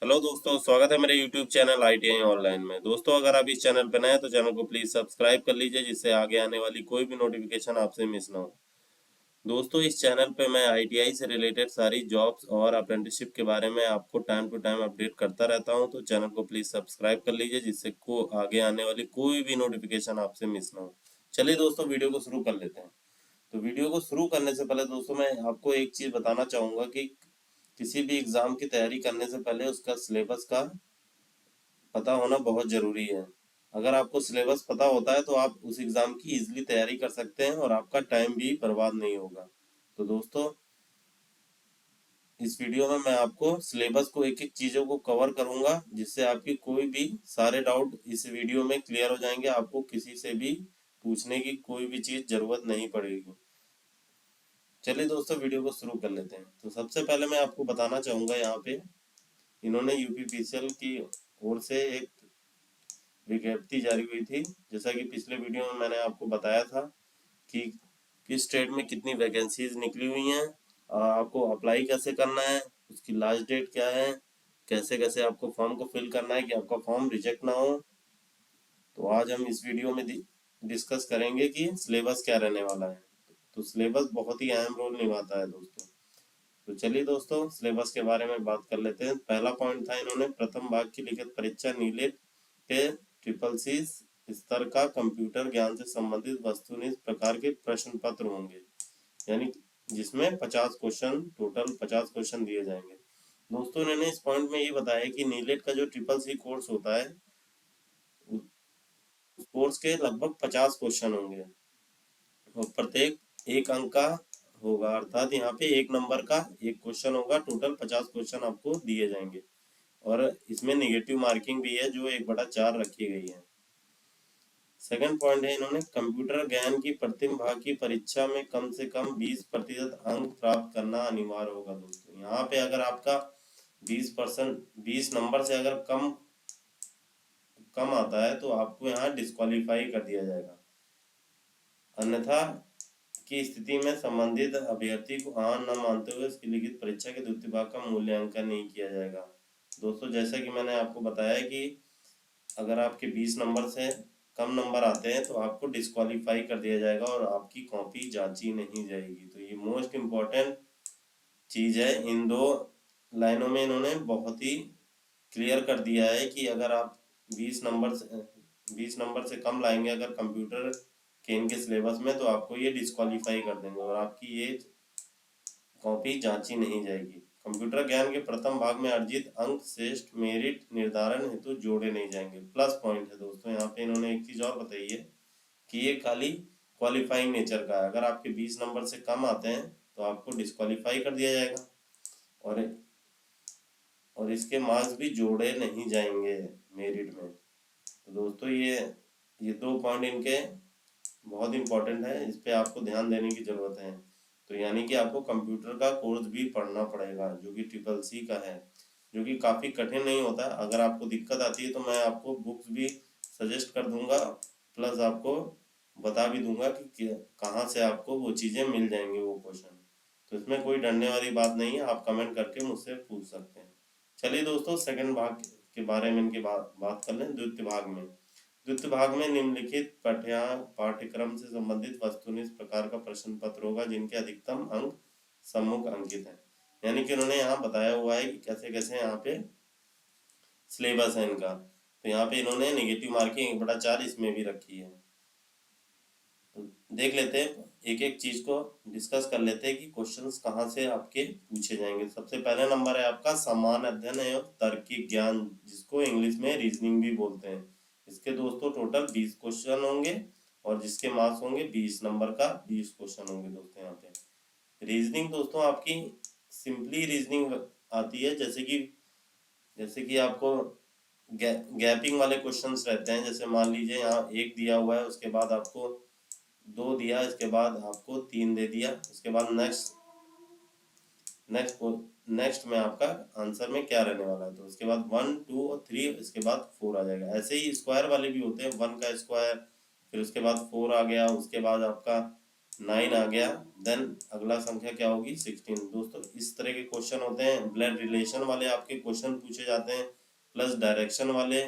Hello दोस्तों, स्वागत है मेरे YouTube चैनल ITI ऑनलाइन में। दोस्तों, अगर आप इस चैनल पर नए हैं तो चैनल को प्लीज सब्सक्राइब कर लीजिए, जिससे आगे आने वाली कोई भी नोटिफिकेशन आपसे मिस ना हो। दोस्तों, इस चैनल पे मैं ITI से रिलेटेड सारी जॉब्स और अप्रेंटिसशिप के बारे में आपको टाइम टू टाइम अपडेट करता रहता हूं, तो चैनल को प्लीज सब्सक्राइब कर लीजिए, जिससे को आगे आने वाली कोई भी नोटिफिकेशन आपसे मिस ना हो। चलिए दोस्तों, वीडियो को शुरू कर लेते हैं। तो वीडियो को शुरू करने से पहले दोस्तों मैं आपको एक चीज़ बताना चाहूँगा कि किसी भी एग्ज़ाम की तैयारी करने से पहले उसका सिलेबस का पता होना बहुत ज़रूरी है। अगर आपको सिलेबस पता होता है तो आप उस एग्ज़ाम की इजीली तैयारी कर सकते हैं और आपका टाइम भी बर्बाद नहीं होगा। तो दोस्तों, इस वीडियो में मैं आपको सिलेबस को एक एक चीज़ों को कवर करूंगा, जिससे आपकी कोई भी सारे डाउट इस वीडियो में क्लियर हो जाएंगे। आपको किसी से भी पूछने की कोई भी चीज़ ज़रूरत नहीं पड़ेगी। चलिए दोस्तों, वीडियो को शुरू कर लेते हैं। तो सबसे पहले मैं आपको बताना चाहूँगा, यहाँ पे इन्होंने यूपीपीसीएल की ओर से एक विज्ञप्ति जारी हुई थी। जैसा कि पिछले वीडियो में मैंने आपको बताया था कि किस स्टेट में कितनी वैकेंसीज निकली हुई हैं, आपको अप्लाई कैसे करना है, उसकी लास्ट डेट क्या है, कैसे कैसे आपको फॉर्म को फिल करना है कि आपका फॉर्म रिजेक्ट ना हो। तो आज हम इस वीडियो में डिस्कस करेंगे कि सिलेबस क्या रहने वाला है। तो सिलेबस बहुत ही अहम रोल निभाता है दोस्तों। तो चलिए दोस्तों, सिलेबस के बारे में बात कर लेते हैं। पहला पॉइंट था, इन्होंने प्रथम भाग की लिखित परीक्षा नीलिट के ट्रिपल सी स्तर का कंप्यूटर ज्ञान से संबंधित वस्तुनिष्ठ प्रकार के प्रश्न पत्र होंगे, यानी जिसमें 50 क्वेश्चन, टोटल 50 क्वेश्चन दिए जाएंगे। दोस्तों, इन्होंने इस पॉइंट में ये बताया कि नीलेट का जो ट्रिपल सी कोर्स होता है, उस कोर्स के लगभग 50 क्वेश्चन होंगे और प्रत्येक एक अंक का होगा, अर्थात यहाँ पे एक नंबर का एक क्वेश्चन होगा। टोटल 50 क्वेश्चन आपको दिए जाएंगे और इसमें निगेटिव मार्किंग भी है, जो 1/4 रखी गई है। सेकंड पॉइंट है, इन्होंने कंप्यूटर ज्ञान की प्रथम भाग की परीक्षा में कम से कम 20% अंक प्राप्त करना अनिवार्य होगा। दोस्तों, यहाँ पे अगर आपका 20% 20 नंबर से अगर कम कम आता है तो आपको यहाँ डिस्क्वालीफाई कर दिया जाएगा। अन्यथा की स्थिति में संबंधित अभ्यर्थी को हाँ न मानते हुए उसकी लिखित परीक्षा के द्वितीय भाग का मूल्यांकन नहीं किया जाएगा। दोस्तों, जैसा कि मैंने आपको बताया कि अगर आपके 20 नंबर से कम नंबर आते हैं तो आपको डिस्क्वालीफाई कर दिया जाएगा और आपकी कॉपी जांची नहीं जाएगी। तो ये मोस्ट इम्पोर्टेंट चीज़ है। इन दो लाइनों में इन्होंने बहुत ही क्लियर कर दिया है कि अगर आप 20 नंबर से कम लाएंगे अगर कंप्यूटर के इनके सिलेबस में, तो आपको ये डिस्क्वालीफाई कर देंगे और आपकी ये कॉपी जांची नहीं जाएगी। कंप्यूटर ज्ञान के प्रथम भाग में अर्जित अंक श्रेष्ठ मेरिट निर्धारण हेतु जोड़े नहीं जाएंगे। प्लस पॉइंट है दोस्तों, यहाँ पे इन्होंने एक चीज और बताई है कि ये खाली क्वालिफाइंग नेचर का है। अगर आपके 20 नंबर से कम आते हैं तो आपको डिस्क्वालीफाई कर दिया जाएगा और इसके मार्क्स भी जोड़े नहीं जाएंगे मेरिट में। तो दोस्तों, ये दो पॉइंट इनके बहुत इंपॉर्टेंट है, इस पे आपको ध्यान देने की ज़रूरत है। तो यानी कि आपको कंप्यूटर का कोर्स भी पढ़ना पड़ेगा, जो कि ट्रिपल सी का है, जो कि काफ़ी कठिन नहीं होता। अगर आपको दिक्कत आती है तो मैं आपको बुक्स भी सजेस्ट कर दूंगा, प्लस आपको बता भी दूंगा कि कहाँ से आपको वो चीज़ें मिल जाएंगी, वो क्वेश्चन। तो इसमें कोई डरने वाली बात नहीं है, आप कमेंट करके मुझसे पूछ सकते हैं। चलिए दोस्तों, सेकंड भाग के बारे में इनकी बात कर लें। द्वितीय भाग में निम्नलिखित पाठ्यक्रम से संबंधित वस्तुनिष्ठ प्रकार का प्रश्न पत्र होगा, जिनके अधिकतम अंक सम्मुख अंकित हैं। यानी कि उन्होंने यहाँ बताया हुआ है कि कैसे कैसे यहाँ पे सिलेबस है इनका। तो यहाँ पे इन्होंने नेगेटिव मार्किंग 1/4 इसमें भी रखी है। तो देख लेते हैं, एक एक चीज को डिस्कस कर लेते हैं कि क्वेश्चंस कहाँ से आपके पूछे जाएंगे। सबसे पहले नंबर है आपका सामान्य अध्ययन एवं तार्किक ज्ञान, जिसको इंग्लिश में रीजनिंग भी बोलते हैं। इसके दोस्तों टोटल 20 क्वेश्चन होंगे और जिसके मार्क्स होंगे 20 नंबर का 20 क्वेश्चन होंगे। दोस्तों, यहाँ पे रीजनिंग दोस्तों आपकी सिंपली रीजनिंग आती है, जैसे कि आपको गैपिंग वाले क्वेश्चंस रहते हैं। जैसे मान लीजिए यहाँ एक दिया हुआ है, उसके बाद आपको 2 दिया, इसके बाद आपको 3 दे दिया, उसके बाद नेक्स्ट में आपका आंसर में क्या रहने वाला है, तो उसके बाद 1 2 और 3, इसके बाद 4 आ जाएगा। ऐसे ही स्क्वायर वाले भी होते हैं, 1 का स्क्वायर, फिर उसके बाद 4 आ गया, उसके बाद आपका 9 आ गया, देन अगला संख्या क्या होगी 16। दोस्तों इस तरह के क्वेश्चन होते हैं, ब्लड रिलेशन वाले आपके क्वेश्चन पूछे जाते हैं, प्लस डायरेक्शन वाले।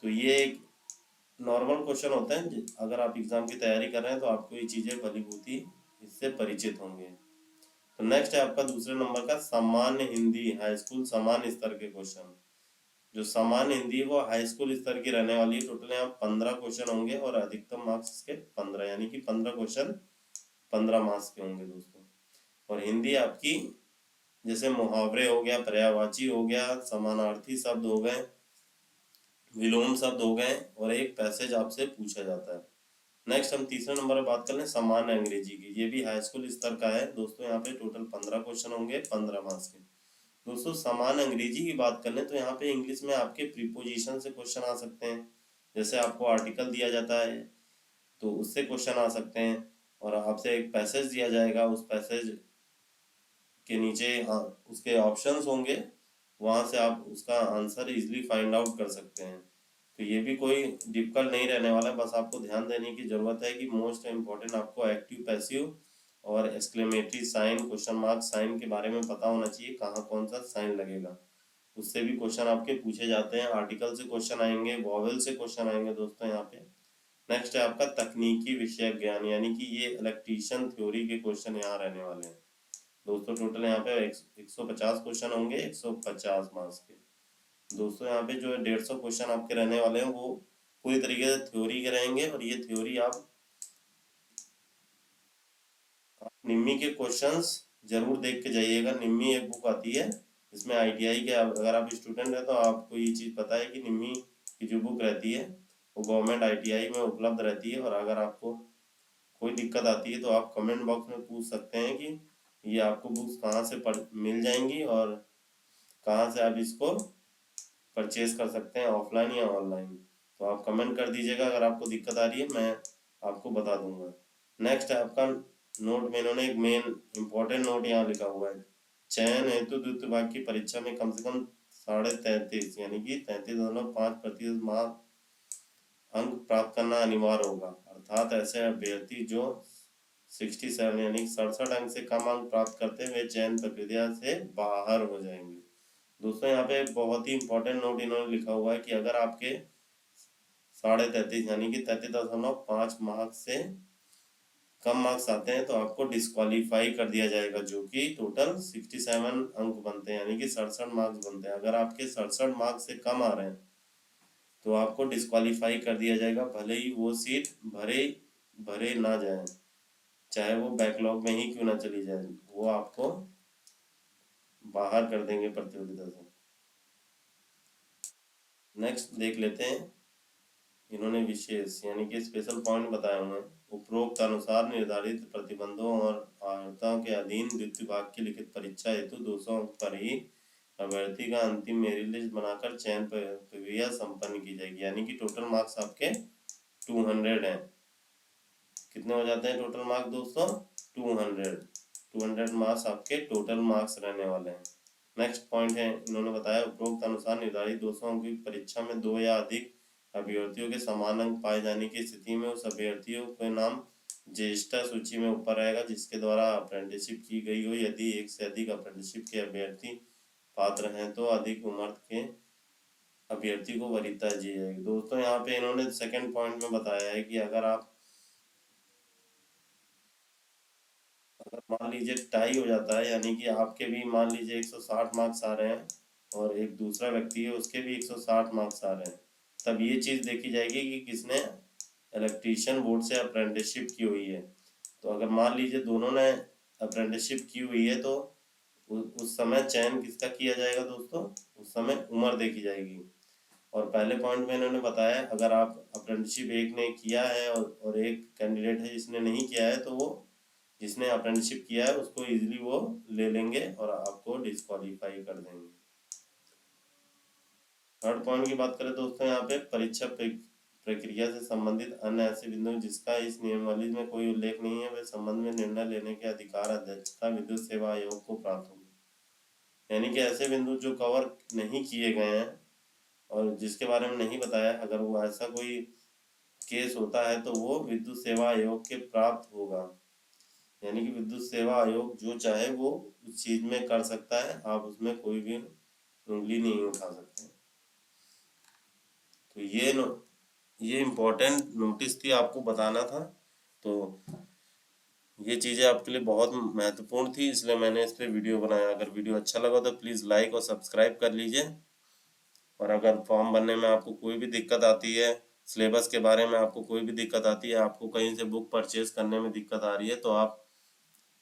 तो ये एक नॉर्मल क्वेश्चन होते हैं, अगर आप एग्जाम की तैयारी कर रहे हैं तो आपको ये चीजें भलीभांति इससे परिचित होंगे। तो नेक्स्ट है आपका दूसरे नंबर का सामान्य हिंदी हाई स्कूल सामान्य स्तर के क्वेश्चन। जो सामान्य हिंदी है वो हाई स्कूल स्तर की रहने वाली है। टोटल यहाँ 15 क्वेश्चन होंगे और अधिकतम मार्क्स इसके 15, यानी कि 15 क्वेश्चन 15 मार्क्स के होंगे दोस्तों। और हिंदी आपकी जैसे मुहावरे हो गया, पर्यायवाची हो गया, समानार्थी शब्द हो गए, विलोम शब्द हो गए, और एक पैसेज आपसे पूछा जाता है। नेक्स्ट हम तीसरे नंबर पर बात कर लें सामान्य अंग्रेजी की। ये भी हाई स्कूल स्तर का है दोस्तों। यहाँ पे टोटल 15 क्वेश्चन होंगे 15 मार्क्स के। दोस्तों सामान्य अंग्रेजी की बात कर लें तो यहाँ पे इंग्लिश में आपके प्रीपोजिशन से क्वेश्चन आ सकते हैं। जैसे आपको आर्टिकल दिया जाता है तो उससे क्वेश्चन आ सकते हैं, और आपसे एक पैसेज दिया जाएगा, उस पैसेज के नीचे उसके ऑप्शंस होंगे, वहां से आप उसका आंसर इजीली फाइंड आउट कर सकते हैं। तो ये भी कोई डिफिकल्ट नहीं रहने वाला है। बस आपको ध्यान देने की जरूरत है कि मोस्ट इम्पोर्टेंट आपको एक्टिव पैसिव और exclamatory sign question mark sign के बारे में पता होना चाहिए, कहाँ कौन सा साइन लगेगा। उससे भी क्वेश्चन आपके पूछे जाते हैं। आर्टिकल से क्वेश्चन आएंगे, वॉवेल से क्वेश्चन आएंगे दोस्तों यहाँ पे। नेक्स्ट है आपका तकनीकी विषय ज्ञान, यानी कि ये इलेक्ट्रीशियन थ्योरी के क्वेश्चन यहाँ रहने वाले हैं दोस्तों। टोटल यहाँ पे 150 क्वेश्चन होंगे 150 मार्क्स के। दोस्तों यहाँ पे जो 150 क्वेश्चन आपके रहने वाले हैं वो पूरी तरीके से थ्योरी के रहेंगे, और ये थ्योरी आप निम्मी के क्वेश्चंस जरूर देख के जाइएगा। निम्मी एक बुक आती है, इसमें आईटीआई के अगर आप स्टूडेंट हैं तो आपको ये चीज़ पता है कि निम्मी की जो बुक रहती है वो गवर्नमेंट आईटीआई में उपलब्ध रहती है। और अगर आपको कोई दिक्कत आती है तो आप कमेंट बॉक्स में पूछ सकते हैं कि ये आपको बुक्स कहाँ से पढ़ मिल जाएंगी और कहाँ से आप इसको परचेज कर सकते हैं, ऑफलाइन या ऑनलाइन। तो आप कमेंट कर दीजिएगा, अगर आपको दिक्कत आ रही है मैं आपको बता दूंगा। नेक्स्ट है आपका नोट में इन्होंने एक मेन इंपॉर्टेंट नोट यहाँ लिखा हुआ है, चयन हेतु द्वितीय भाग की परीक्षा में कम से कम 33.5 यानी कि 33.5% मार्क अंक प्राप्त करना अनिवार्य होगा। अर्थात ऐसे अभ्यर्थी जो 67 यानी 67 अंक से कम अंक प्राप्त करते हैं वे चयन प्रक्रिया से बाहर हो जाएंगे। दोस्तों यहाँ पे बहुत ही इंपॉर्टेंट नोट इन्होंने लिखा हुआ है कि अगर आपके 33.5 यानी कि 33.5 मार्क्स से कम मार्क्स आते हैं तो आपको डिस्क्वालीफाई कर दिया जाएगा, जो कि टोटल 67 अंक बनते हैं यानी कि 67 मार्क्स बनते हैं। अगर आपके 67 मार्क्स से कम आ रहे हैं तो आपको डिस्क्वालीफाई कर दिया जाएगा, भले ही वो सीट भरे भरे ना जाए, चाहे वो बैकलॉग में ही क्यों ना चली जाए, वो आपको बाहर कर देंगे प्रतियोगिता से। नेक्स्ट देख लेते हैं, इन्होंने विशेष यानी कि स्पेशल पॉइंट बताए हुए हैं। उपरोक्त अनुसार निर्धारित प्रतिबंधों और अर्हताओं के अधीन द्वितीय भाग की लिखित परीक्षा हेतु 200 अंक पर ही अभ्यर्थी का अंतिम मेरिट लिस्ट बनाकर चयन प्रक्रिया संपन्न की जाएगी। यानी कि टोटल मार्क्स आपके 200 हैं। कितने हो जाते हैं टोटल मार्क्स दोस्तों? 200 मार्क्स आपके टोटल मार्क्स रहने वाले हैं। नेक्स्ट पॉइंट है, इन्होंने बताया उपरोक्त अनुसार निर्धारित 200 अंक की परीक्षा में 2 या अधिक अभ्यर्थियों के समान अंक पाए जाने की स्थिति में उस अभ्यर्थियों का नाम ज्येष्ठ सूची में ऊपर आएगा जिसके द्वारा अप्रेंटिसशिप की गई हो। यदि एक से अधिक अप्रेंटिसशिप के अभ्यर्थी पात्र हैं तो अधिक उम्र के अभ्यर्थी को वरीयता दी जाएगी। दोस्तों यहाँ पे इन्होंने सेकंड पॉइंट में बताया है कि अगर मान लीजिए टाई हो जाता है, यानी कि आपके भी मान लीजिए 160 मार्क्स आ रहे हैं और एक दूसरा व्यक्ति है उसके भी 160 मार्क्स आ रहे हैं, तब ये चीज़ देखी जाएगी कि किसने इलेक्ट्रीशियन बोर्ड से अप्रेंटिसशिप की हुई है। तो अगर मान लीजिए दोनों ने अप्रेंटिसशिप की हुई है तो उस समय चयन किसका किया जाएगा दोस्तों? उस समय उम्र देखी जाएगी। और पहले पॉइंट में इन्होंने बताया अगर आप अप्रेंटिसशिप एक ने किया है और एक कैंडिडेट है जिसने नहीं किया है, तो वो जिसने अप्रेंटिसशिप किया है उसको इजीली वो ले लेंगे और आपको डिस्क्वालीफाई कर देंगे। थर्ड पॉइंट की बात करें दोस्तों, यहाँ पे परीक्षा प्रक्रिया से संबंधित अन्य ऐसे बिंदु जिसका इस नियमावली में कोई उल्लेख नहीं है वे संबंध में निर्णय लेने के अधिकार अध्यक्षता विद्युत सेवा आयोग को प्राप्त होंगे। यानी कि ऐसे बिंदु जो कवर नहीं किए गए हैं और जिसके बारे में नहीं बताया, अगर वो ऐसा कोई केस होता है तो वो विद्युत सेवा आयोग के प्राप्त होगा। यानी कि विद्युत सेवा आयोग जो चाहे वो उस चीज में कर सकता है, आप उसमें कोई भी उंगली नहीं उठा सकते। तो ये इम्पोर्टेंट नोटिस थी, आपको बताना था। तो ये चीज़ें आपके लिए बहुत महत्वपूर्ण थी, इसलिए मैंने इस पर वीडियो बनाया। अगर वीडियो अच्छा लगा तो प्लीज़ लाइक और सब्सक्राइब कर लीजिए। और अगर फॉर्म भरने में आपको कोई भी दिक्कत आती है, सिलेबस के बारे में आपको कोई भी दिक्कत आती है, आपको कहीं से बुक परचेज करने में दिक्कत आ रही है, तो आप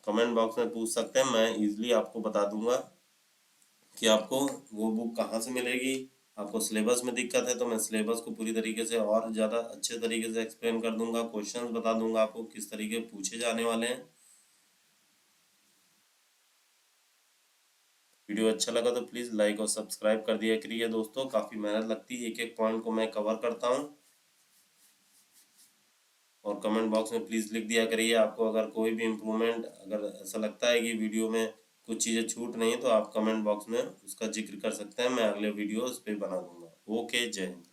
कमेंट बॉक्स में पूछ सकते हैं। मैं इजीली आपको बता दूंगा कि आपको वो बुक कहाँ से मिलेगी। आपको सिलेबस में दिक्कत है तो मैं सिलेबस को पूरी तरीके से और ज़्यादा अच्छे तरीके से एक्सप्लेन कर दूंगा, क्वेश्चंस बता दूंगा आपको किस तरीके पूछे जाने वाले हैं। वीडियो अच्छा लगा तो प्लीज़ लाइक और सब्सक्राइब कर दिया करिए दोस्तों, काफ़ी मेहनत लगती है, एक एक पॉइंट को मैं कवर करता हूँ। और कमेंट बॉक्स में प्लीज़ लिख दिया करिए आपको अगर कोई भी इम्प्रूवमेंट, अगर ऐसा लगता है कि वीडियो में कुछ चीज़ें छूट नहीं तो आप कमेंट बॉक्स में उसका जिक्र कर सकते हैं, मैं अगले वीडियो उस पर बना दूंगा। ओके, जय हिंद।